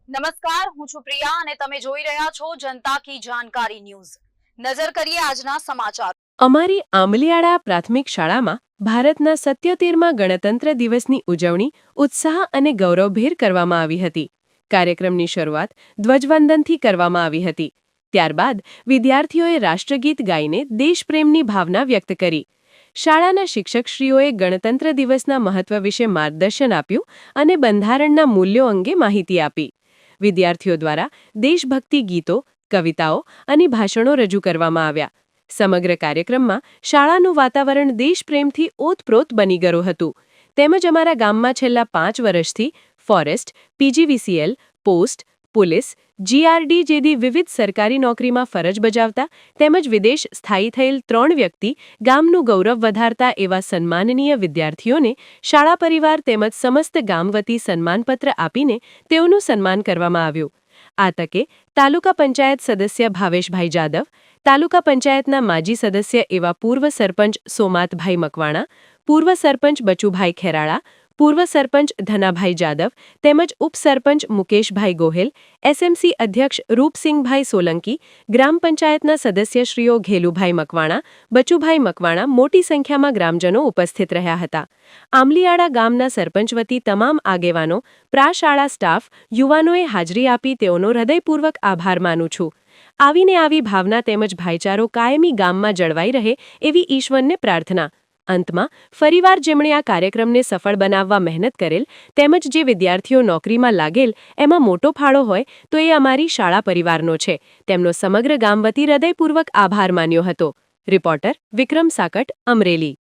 નમસ્કાર, હું છું પ્રિયા અને તમે જોઈ રહ્યા છો જનતા કી જાણકારી ન્યૂઝ. નજર કરીએ આજના સમાચાર. અમારી આંબલિયાળા પ્રાથમિક શાળામાં ભારતના 77મા ગણતંત્ર દિવસની ઉજવણી ઉત્સાહ અને ગૌરવભેર કરવામાં આવી હતી. કાર્યક્રમની શરૂઆત ધ્વજવંદનથી કરવામાં આવી હતી. ત્યારબાદ વિદ્યાર્થીઓએ રાષ્ટ્રગીત ગાઈને દેશપ્રેમની ભાવના વ્યક્ત કરી. શાળાના શિક્ષકશ્રીઓએ ગણતંત્ર દિવસના મહત્વ વિશે માર્ગદર્શન આપ્યું અને બંધારણના મૂલ્યો અંગે માહિતી આપી. વિદ્યાર્થીઓ દ્વારા દેશભક્તિ ગીતો, કવિતાઓ અને ભાષણો રજૂ કરવામાં આવ્યા. સમગ્ર કાર્યક્રમમાં શાળાનું વાતાવરણ દેશપ્રેમથી ઓતપ્રોત બની ગયું હતું. તેમજ અમારા ગામમાં છેલ્લા 5 વર્ષથી forest, PGVCL, post, police, GRD જેવી વિવિધ સરકારી નોકરીમાં ફરજ બજાવતા તેમજ વિદેશ સ્થાયી થયેલ 3 વ્યક્તિ ગામનું ગૌરવ વધારતા એવા સન્માનનીય વિદ્યાર્થીઓને શાળા પરિવાર તેમજ સમસ્ત ગામ વતી સન્માનપત્ર આપીને તેઓનું સન્માન કરવામાં આવ્યું. આ તકે તાલુકા પંચાયત સદસ્ય ભાવેશભાઈ જાદવ, તાલુકા પંચાયતના માજી સદસ્ય એવા પૂર્વ સરપંચ સોમાતભાઈ મકવાણા, પૂર્વ સરપંચ બચુભાઈ ખેરાળા, પૂર્વ સરપંચ ધનાભાઈ જાદવ તેમજ ઉપસરપંચ મુકેશભાઈ ગોહેલ, એસએમસી અધ્યક્ષ રૂપસિંહભાઈ સોલંકી, ગ્રામ પંચાયતના સદસ્યશ્રીઓ ઘેલુભાઈ મકવાણા, બચુભાઈ મકવાણા મોટી સંખ્યામાં ગ્રામજનો ઉપસ્થિત રહ્યા હતા. આંબલિયાળા ગામના સરપંચ વતી તમામ આગેવાનો, પ્રાશાળા સ્ટાફ, યુવાનોએ હાજરી આપી તેઓનો હૃદયપૂર્વક આભાર માનું છું. આવી ભાવના તેમજ ભાઈચારો કાયમી ગામમાં જળવાઈ રહે એવી ઈશ્વરને પ્રાર્થના. અંતમાં ફરીવાર જેમણે આ કાર્યક્રમને સફળ બનાવવા મહેનત કરેલ તેમજ જે વિદ્યાર્થીઓ નોકરીમાં લાગેલ એમાં મોટો ફાળો હોય તો એ અમારી શાળા પરિવારનો છે. તેમનો સમગ્ર ગામ વતી હૃદયપૂર્વક આભાર માન્યો હતો. રિપોર્ટર વિક્રમ સાકટ, અમરેલી.